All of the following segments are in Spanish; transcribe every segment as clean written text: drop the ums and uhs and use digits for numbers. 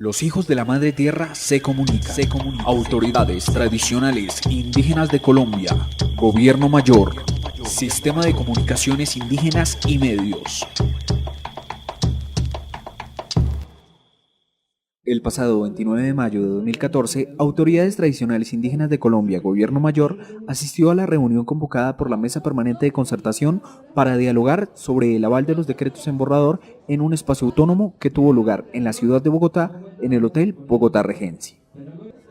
Los hijos de la madre tierra se comunican. Autoridades tradicionales indígenas de Colombia, Gobierno Mayor, Sistema de Comunicaciones Indígenas y Medios. El pasado 29 de mayo de 2014, Autoridades Tradicionales Indígenas de Colombia, Gobierno Mayor, asistió a la reunión convocada por la Mesa Permanente de Concertación para dialogar sobre el aval de los decretos en borrador en un espacio autónomo que tuvo lugar en la ciudad de Bogotá, en el Hotel Bogotá Regency.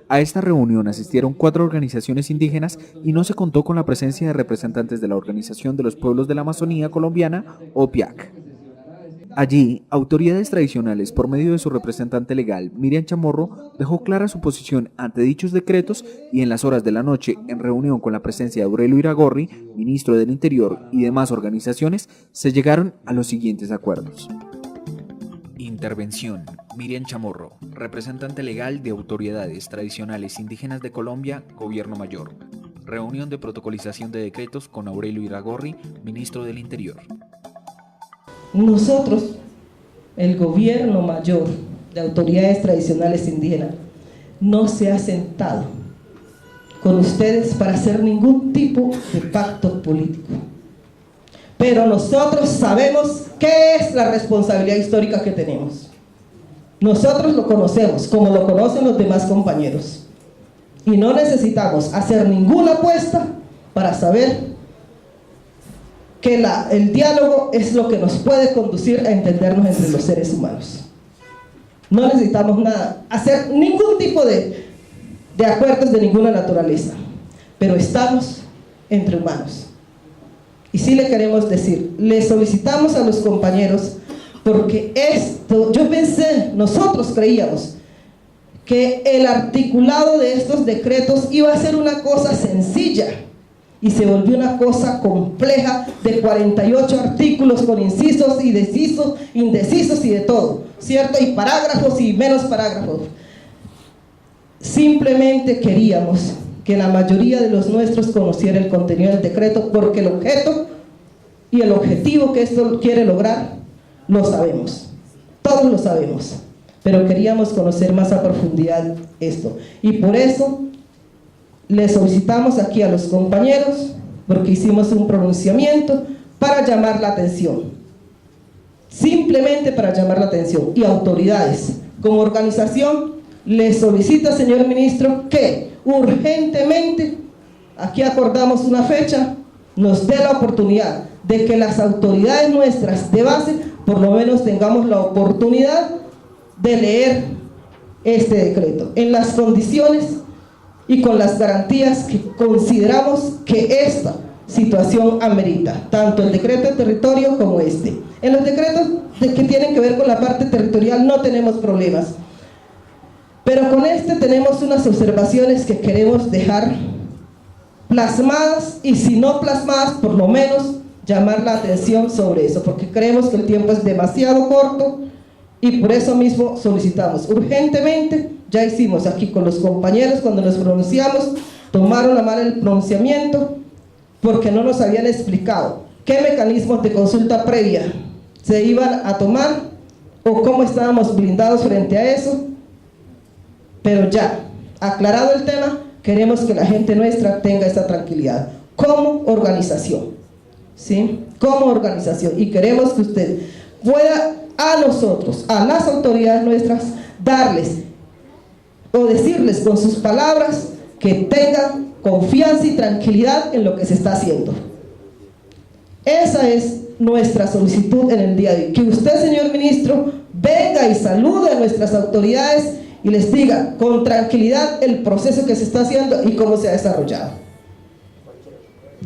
A esta reunión asistieron 4 organizaciones indígenas y no se contó con la presencia de representantes de la Organización de los Pueblos de la Amazonía Colombiana, OPIAC. Allí, autoridades tradicionales, por medio de su representante legal, Miriam Chamorro, dejó clara su posición ante dichos decretos y en las horas de la noche, en reunión con la presencia de Aurelio Iragorri, ministro del Interior y demás organizaciones, se llegaron a los siguientes acuerdos. Intervención. Miriam Chamorro, representante legal de Autoridades Tradicionales Indígenas de Colombia, Gobierno Mayor. Reunión de protocolización de decretos con Aurelio Iragorri, ministro del Interior. Nosotros, el Gobierno Mayor de Autoridades Tradicionales Indígenas, no se ha sentado con ustedes para hacer ningún tipo de pacto político. Pero nosotros sabemos qué es la responsabilidad histórica que tenemos. Nosotros lo conocemos, como lo conocen los demás compañeros. Y no necesitamos hacer ninguna apuesta para saber que el diálogo es lo que nos puede conducir a entendernos entre los seres humanos. No necesitamos nada, hacer ningún tipo de acuerdos de ninguna naturaleza, pero estamos entre humanos. Y sí le queremos decir, le solicitamos a los compañeros, porque esto, yo pensé, nosotros creíamos que el articulado de estos decretos iba a ser una cosa sencilla, y se volvió una cosa compleja de 48 artículos con incisos y decisos, indecisos y de todo, ¿cierto? Y parágrafos y menos parágrafos. Simplemente queríamos que la mayoría de los nuestros conociera el contenido del decreto, porque el objeto y el objetivo que esto quiere lograr, lo sabemos, todos lo sabemos, pero queríamos conocer más a profundidad esto, y por eso le solicitamos aquí a los compañeros, porque hicimos un pronunciamiento para llamar la atención, simplemente para llamar la atención, y autoridades, como organización, le solicita, señor ministro, que urgentemente, aquí acordamos una fecha, nos dé la oportunidad de que las autoridades nuestras de base, por lo menos tengamos la oportunidad de leer este decreto, en las condiciones y con las garantías que consideramos que esta situación amerita, tanto el decreto de territorio como este. En los decretos que tienen que ver con la parte territorial no tenemos problemas, pero con este tenemos unas observaciones que queremos dejar plasmadas, y si no plasmadas, por lo menos llamar la atención sobre eso, porque creemos que el tiempo es demasiado corto, y por eso mismo solicitamos urgentemente. Ya hicimos aquí con los compañeros, cuando nos pronunciamos, tomaron a mal el pronunciamiento, porque no nos habían explicado qué mecanismos de consulta previa se iban a tomar, o cómo estábamos blindados frente a eso. Pero ya, aclarado el tema, queremos que la gente nuestra tenga esta tranquilidad, como organización, ¿sí? Como organización, y queremos que usted pueda a nosotros, a las autoridades nuestras, darles o decirles con sus palabras que tengan confianza y tranquilidad en lo que se está haciendo. Esa es nuestra solicitud en el día de hoy, que usted, señor ministro, venga y salude a nuestras autoridades y les diga con tranquilidad el proceso que se está haciendo y cómo se ha desarrollado.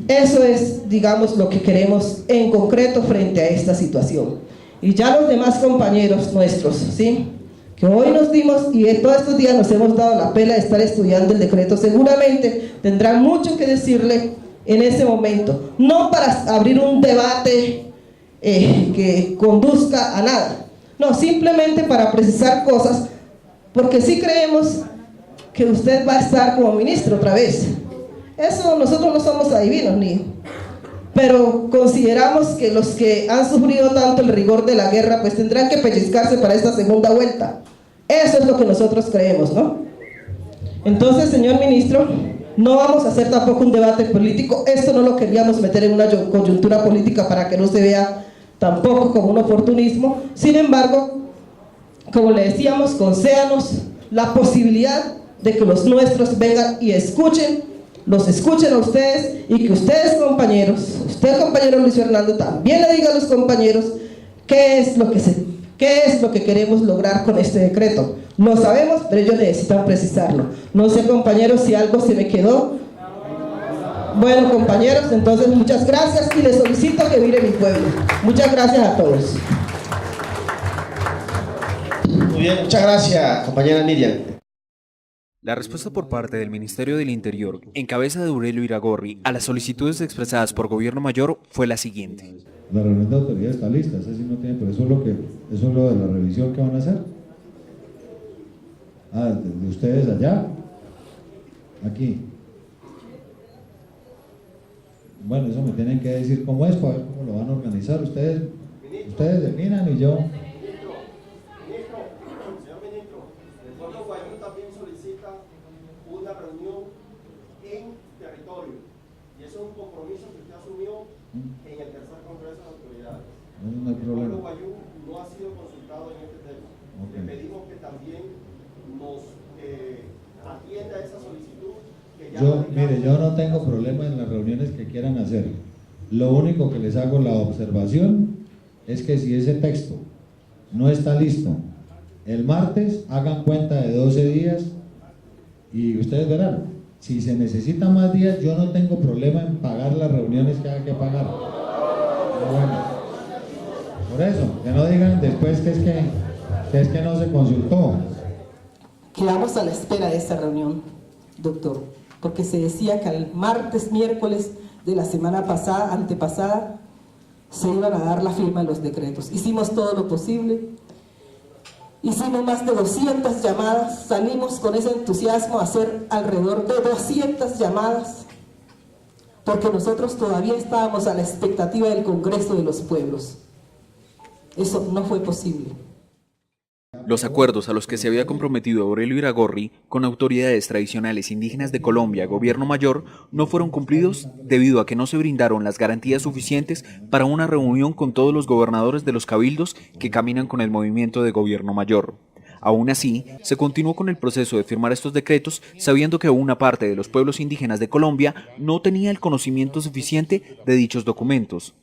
Eso es, digamos, lo que queremos en concreto frente a esta situación. Y ya los demás compañeros nuestros, ¿sí?, que hoy nos dimos, y todos estos días nos hemos dado la pela de estar estudiando el decreto, seguramente tendrán mucho que decirle en ese momento, no para abrir un debate que conduzca a nada, no, simplemente para precisar cosas, porque sí creemos que usted va a estar como ministro otra vez. Eso, nosotros no somos adivinos, pero consideramos que los que han sufrido tanto el rigor de la guerra, pues tendrán que pellizcarse para esta segunda vuelta. Eso es lo que nosotros creemos, ¿no? Entonces, señor ministro, no vamos a hacer tampoco un debate político. Esto no lo queríamos meter en una coyuntura política para que no se vea tampoco como un oportunismo. Sin embargo, como le decíamos, concédanos la posibilidad de que los nuestros vengan y escuchen, los escuchen a ustedes, y que ustedes, compañeros, usted, compañero Luis Fernando, también le diga a los compañeros qué es lo que queremos lograr con este decreto. Lo sabemos, pero ellos necesitan precisarlo. No sé, compañeros, si algo se me quedó. Bueno, compañeros, entonces muchas gracias y les solicito que mire mi pueblo. Muchas gracias a todos. Muy bien, muchas gracias, compañera Miriam. La respuesta por parte del Ministerio del Interior, en cabeza de Aurelio Iragorri, a las solicitudes expresadas por Gobierno Mayor fue la siguiente. La reunión de autoridad está lista, ese sí no tiene, pero eso es lo de la revisión que van a hacer. Ah, de ustedes allá, aquí. Bueno, eso me tienen que decir cómo es, para ver cómo lo van a organizar. Ustedes definan y yo. Señor ministro, el pueblo guayú también solicita una reunión en territorio, y eso es un compromiso que usted asumió en el tercer Congreso de Autoridades. No hay problema. El pueblo guayú no ha sido consultado en este tema. Okay. Le pedimos que también nos atienda esa solicitud. Yo no tengo problema en las reuniones que quieran hacer. Lo único que les hago la observación es que si ese texto no está listo el martes, hagan cuenta de 12 días y ustedes verán. Si se necesitan más días, yo no tengo problema en pagar las reuniones que haya que pagar. Pero bueno, por eso, que no digan después que es que no se consultó. Quedamos a la espera de esta reunión, doctor, porque se decía que al martes, miércoles de la semana pasada, antepasada, se iban a dar la firma de los decretos. Hicimos todo lo posible, hicimos más de 200 llamadas, salimos con ese entusiasmo a hacer alrededor de 200 llamadas, porque nosotros todavía estábamos a la expectativa del Congreso de los Pueblos. Eso no fue posible. Los acuerdos a los que se había comprometido Aurelio Iragorri con autoridades tradicionales indígenas de Colombia, Gobierno Mayor, no fueron cumplidos debido a que no se brindaron las garantías suficientes para una reunión con todos los gobernadores de los cabildos que caminan con el movimiento de Gobierno Mayor. Aún así, se continuó con el proceso de firmar estos decretos, sabiendo que una parte de los pueblos indígenas de Colombia no tenía el conocimiento suficiente de dichos documentos.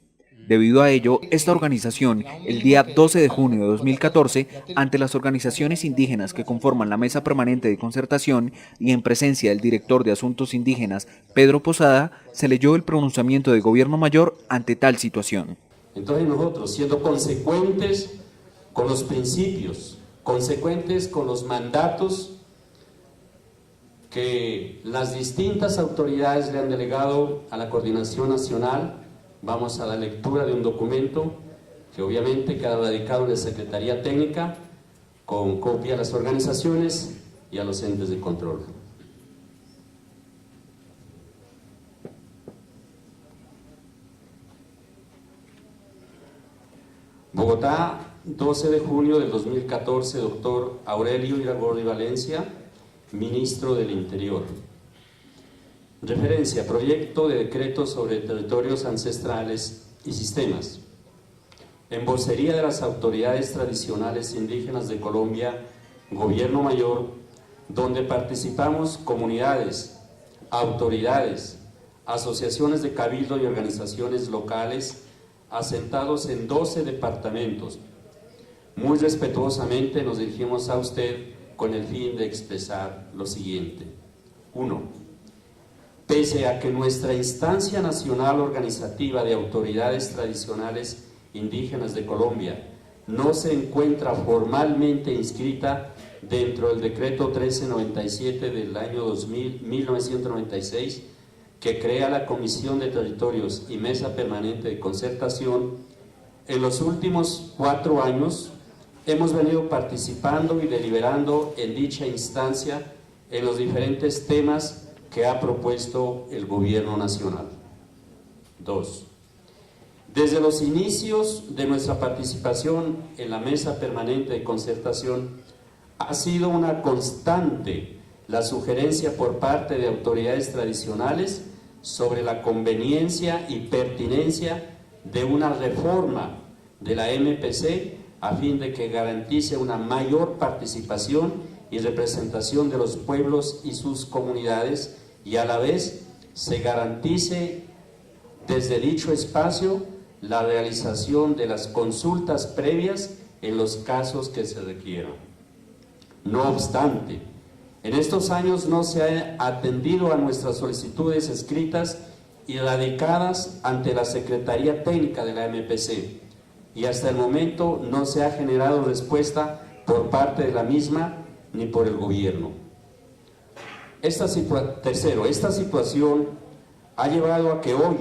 Debido a ello, esta organización, el día 12 de junio de 2014, ante las organizaciones indígenas que conforman la Mesa Permanente de Concertación y en presencia del director de Asuntos Indígenas, Pedro Posada, se leyó el pronunciamiento del Gobierno Mayor ante tal situación. Entonces nosotros, siendo consecuentes con los principios, consecuentes con los mandatos que las distintas autoridades le han delegado a la Coordinación Nacional, vamos a la lectura de un documento que obviamente queda radicado en la Secretaría Técnica con copia a las organizaciones y a los entes de control. Bogotá, 12 de junio del 2014, doctor Aurelio Iragorri Valencia, ministro del Interior. Referencia, proyecto de decreto sobre territorios ancestrales y sistemas. En vocería de las autoridades tradicionales indígenas de Colombia, Gobierno Mayor, donde participamos comunidades, autoridades, asociaciones de cabildo y organizaciones locales, asentados en 12 departamentos. Muy respetuosamente nos dirigimos a usted con el fin de expresar lo siguiente. 1. Pese a que nuestra instancia nacional organizativa de autoridades tradicionales indígenas de Colombia no se encuentra formalmente inscrita dentro del decreto 1397 del año 1996, que crea la Comisión de Territorios y Mesa Permanente de Concertación, en los últimos 4 años hemos venido participando y deliberando en dicha instancia en los diferentes temas que ha propuesto el Gobierno Nacional. 2. Desde los inicios de nuestra participación en la Mesa Permanente de Concertación, Ha sido una constante la sugerencia por parte de autoridades tradicionales sobre la conveniencia y pertinencia de una reforma de la MPC a fin de que garantice una mayor participación y representación de los pueblos y sus comunidades, y a la vez se garantice desde dicho espacio la realización de las consultas previas en los casos que se requieran. No obstante, en estos años no se ha atendido a nuestras solicitudes escritas y radicadas ante la Secretaría Técnica de la MPC, y hasta el momento no se ha generado respuesta por parte de la misma ni por el gobierno. Tercero, esta situación ha llevado a que hoy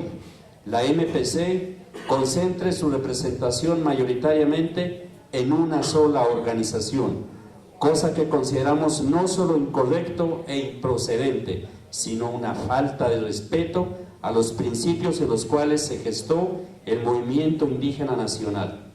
la MPC concentre su representación mayoritariamente en una sola organización, cosa que consideramos no solo incorrecto e improcedente, sino una falta de respeto a los principios en los cuales se gestó el movimiento indígena nacional.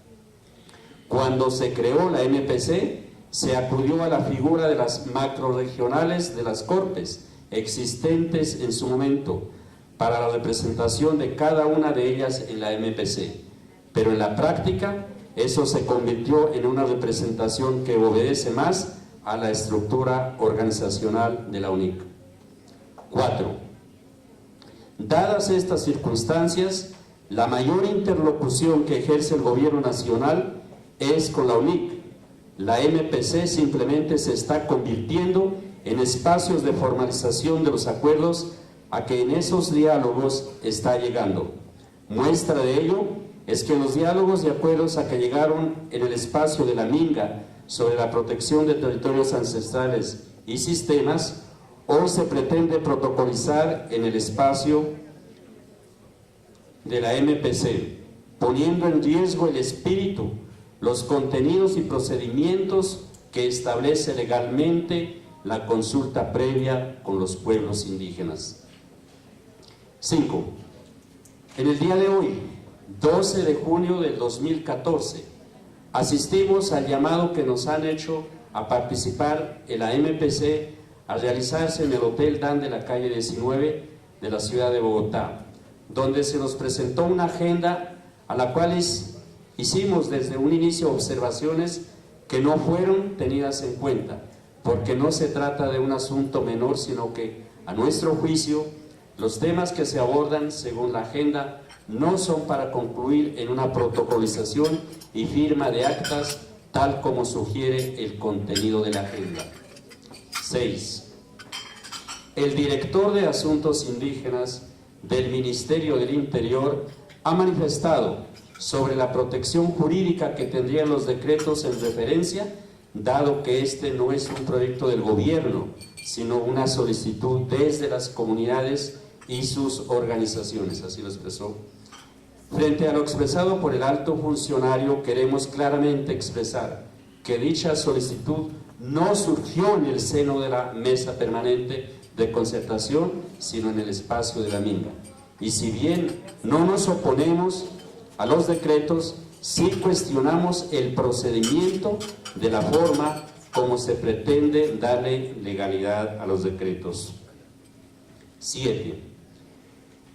Cuando se creó la MPC, se acudió a la figura de las macrorregionales de las Cortes, existentes en su momento, para la representación de cada una de ellas en la MPC. Pero en la práctica, eso se convirtió en una representación que obedece más a la estructura organizacional de la UNIC. 4. Dadas estas circunstancias, la mayor interlocución que ejerce el gobierno nacional es con la UNIC. La MPC simplemente se está convirtiendo en espacios de formalización de los acuerdos a que en esos diálogos está llegando. Muestra de ello es que los diálogos y acuerdos a que llegaron en el espacio de la Minga sobre la protección de territorios ancestrales y sistemas, hoy se pretende protocolizar en el espacio de la MPC, poniendo en riesgo el espíritu, los contenidos y procedimientos que establece legalmente la consulta previa con los pueblos indígenas. 5. En el día de hoy, 12 de junio del 2014, asistimos al llamado que nos han hecho a participar en la MPC a realizarse en el Hotel Dan de la calle 19 de la ciudad de Bogotá, donde se nos presentó una agenda a la cual hicimos desde un inicio observaciones que no fueron tenidas en cuenta, porque no se trata de un asunto menor, sino que, a nuestro juicio, los temas que se abordan según la agenda no son para concluir en una protocolización y firma de actas tal como sugiere el contenido de la agenda. 6. El director de Asuntos Indígenas del Ministerio del Interior ha manifestado sobre la protección jurídica que tendrían los decretos en referencia, dado que este no es un proyecto del gobierno, sino una solicitud desde las comunidades y sus organizaciones, así lo expresó. Frente a lo expresado por el alto funcionario, queremos claramente expresar que dicha solicitud no surgió en el seno de la mesa permanente de concertación, sino en el espacio de la Minga. Y si bien no nos oponemos a los decretos, sí cuestionamos el procedimiento de la forma como se pretende darle legalidad a los decretos. 7.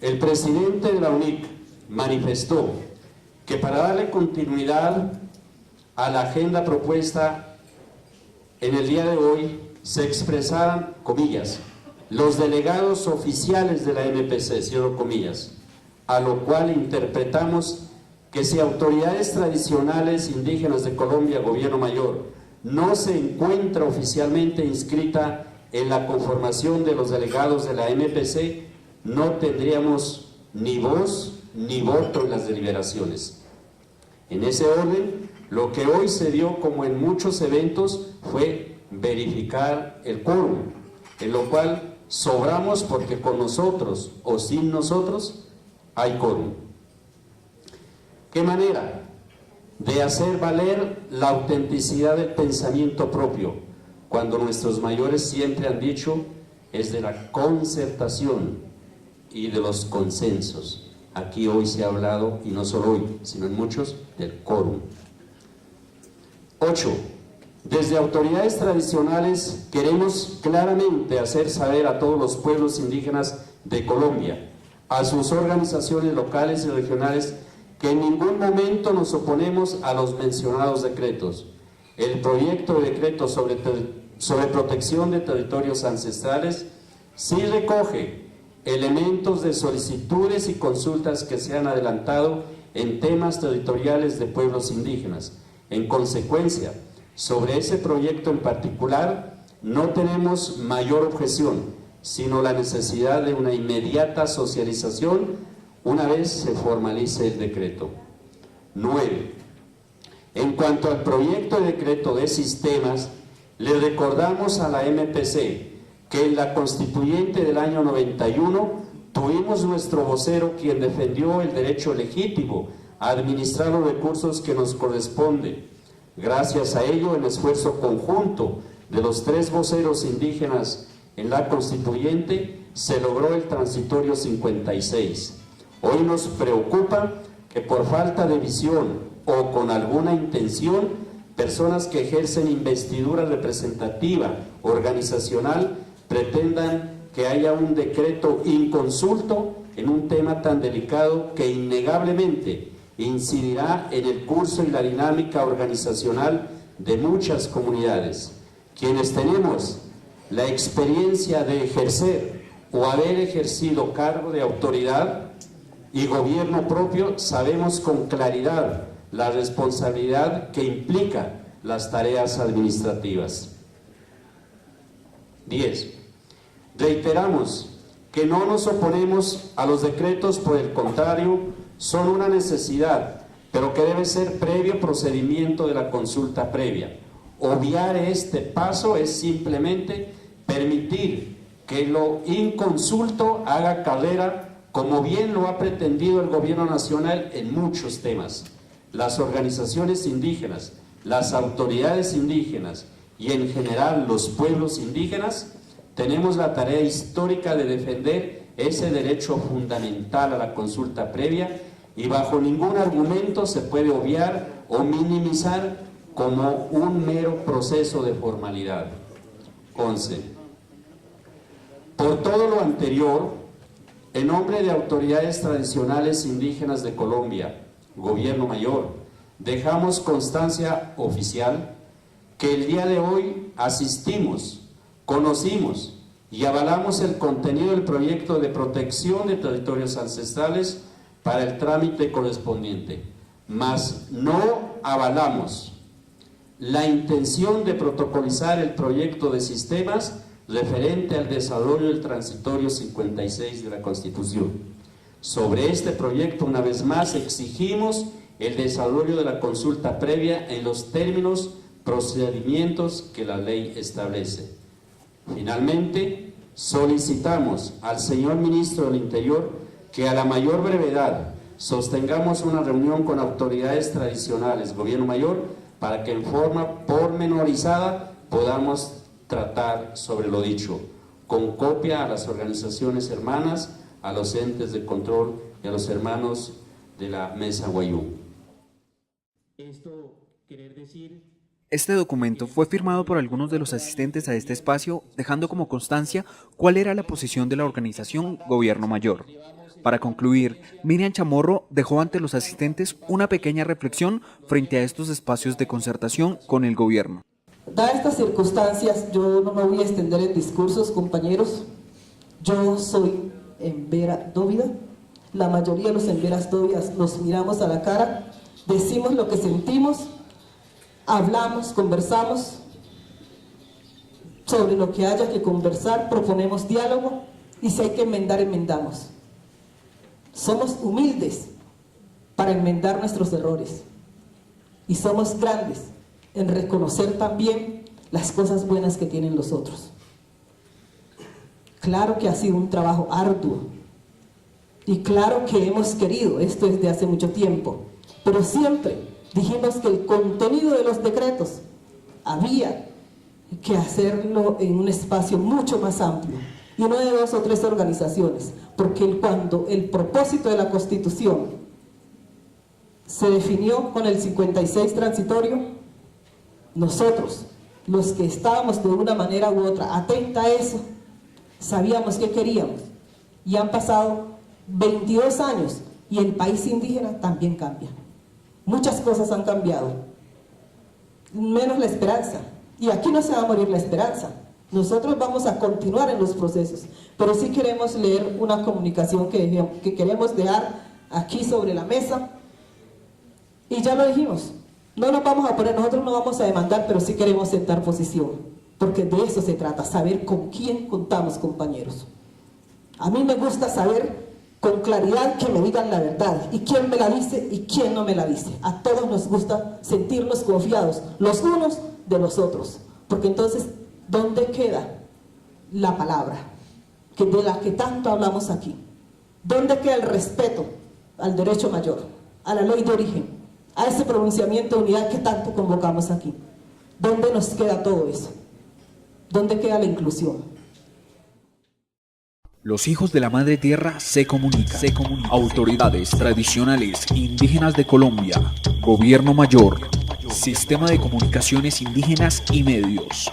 El presidente de la UNIC manifestó que para darle continuidad a la agenda propuesta en el día de hoy se expresaran, comillas, los delegados oficiales de la MPC, cierro comillas, a lo cual interpretamos que si autoridades tradicionales indígenas de Colombia, Gobierno Mayor, no se encuentra oficialmente inscrita en la conformación de los delegados de la MPC, no tendríamos ni voz ni voto en las deliberaciones. En ese orden, lo que hoy se dio, como en muchos eventos, fue verificar el quórum, en lo cual sobramos porque con nosotros o sin nosotros hay quórum. ¿Qué manera de hacer valer la autenticidad del pensamiento propio, cuando nuestros mayores siempre han dicho es de la concertación y de los consensos? Aquí hoy se ha hablado, y no solo hoy, sino en muchos, del quórum. 8. Desde autoridades tradicionales queremos claramente hacer saber a todos los pueblos indígenas de Colombia, a sus organizaciones locales y regionales, que en ningún momento nos oponemos a los mencionados decretos. El proyecto de decreto sobre protección de territorios ancestrales sí recoge elementos de solicitudes y consultas que se han adelantado en temas territoriales de pueblos indígenas. En consecuencia, sobre ese proyecto en particular no tenemos mayor objeción, sino la necesidad de una inmediata socialización una vez se formalice el decreto. 9. En cuanto al proyecto de decreto de sistemas, le recordamos a la MPC que en la constituyente del año 91 tuvimos nuestro vocero quien defendió el derecho legítimo a administrar los recursos que nos corresponden. Gracias a ello, el esfuerzo conjunto de los 3 voceros indígenas en la constituyente se logró el transitorio 56. Hoy nos preocupa que por falta de visión o con alguna intención, personas que ejercen investidura representativa organizacional pretendan que haya un decreto inconsulto en un tema tan delicado que innegablemente incidirá en el curso y la dinámica organizacional de muchas comunidades. Quienes tenemos la experiencia de ejercer o haber ejercido cargo de autoridad y gobierno propio, sabemos con claridad la responsabilidad que implica las tareas administrativas. 10. Reiteramos que no nos oponemos a los decretos, por el contrario, son una necesidad, pero que debe ser previo procedimiento de la consulta previa. Obviar este paso es simplemente permitir que lo inconsulto haga carrera, como bien lo ha pretendido el gobierno nacional en muchos temas. Las organizaciones indígenas, las autoridades indígenas y en general los pueblos indígenas tenemos la tarea histórica de defender ese derecho fundamental a la consulta previa y bajo ningún argumento se puede obviar o minimizar como un mero proceso de formalidad. 11. Por todo lo anterior, en nombre de autoridades tradicionales indígenas de Colombia, Gobierno Mayor, dejamos constancia oficial que el día de hoy asistimos, conocimos y avalamos el contenido del proyecto de protección de territorios ancestrales para el trámite correspondiente, mas no avalamos la intención de protocolizar el proyecto de sistemas referente al desarrollo del transitorio 56 de la Constitución. Sobre este proyecto, una vez más, exigimos el desarrollo de la consulta previa en los términos, procedimientos que la ley establece. Finalmente, solicitamos al señor Ministro del Interior que a la mayor brevedad sostengamos una reunión con autoridades tradicionales, Gobierno Mayor, para que en forma pormenorizada podamos tratar sobre lo dicho, con copia a las organizaciones hermanas, a los entes de control y a los hermanos de la Mesa Guayú. Este documento fue firmado por algunos de los asistentes a este espacio, dejando como constancia cuál era la posición de la organización Gobierno Mayor. Para concluir, Miriam Chamorro dejó ante los asistentes una pequeña reflexión frente a estos espacios de concertación con el gobierno. Dadas estas circunstancias, yo no me voy a extender en discursos, compañeros. Yo soy embera dóvida. La mayoría de los emberas dóvidas nos miramos a la cara, decimos lo que sentimos, hablamos, conversamos sobre lo que haya que conversar, proponemos diálogo y si hay que enmendar, enmendamos. Somos humildes para enmendar nuestros errores y somos grandes en reconocer también las cosas buenas que tienen los otros. Claro que ha sido un trabajo arduo y claro que hemos querido esto desde hace mucho tiempo, pero siempre dijimos que el contenido de los decretos había que hacerlo en un espacio mucho más amplio y no de 2 o 3 organizaciones, porque cuando el propósito de la Constitución se definió con el 56 transitorio, nosotros los que estábamos de una manera u otra atenta a eso, sabíamos qué queríamos. Y han pasado 22 años y el país indígena también cambia. Muchas cosas han cambiado, menos la esperanza. Y aquí no se va a morir la esperanza. Nosotros vamos a continuar en los procesos, pero sí queremos leer una comunicación que queremos dejar aquí sobre la mesa. Y ya lo dijimos, no nos vamos a poner, nosotros no vamos a demandar, pero sí queremos sentar posición, porque de eso se trata, saber con quién contamos, compañeros. A mí me gusta saber con claridad que me digan la verdad, y quién me la dice y quién no me la dice. A todos nos gusta sentirnos confiados, los unos de los otros, porque entonces, ¿dónde queda la palabra de la que tanto hablamos aquí? ¿Dónde queda el respeto al derecho mayor, a la ley de origen, a ese pronunciamiento de unidad que tanto convocamos aquí? ¿Dónde nos queda todo eso? ¿Dónde queda la inclusión? Los hijos de la Madre Tierra se comunican. Autoridades tradicionales indígenas de Colombia, Gobierno Mayor, Sistema de Comunicaciones Indígenas y Medios.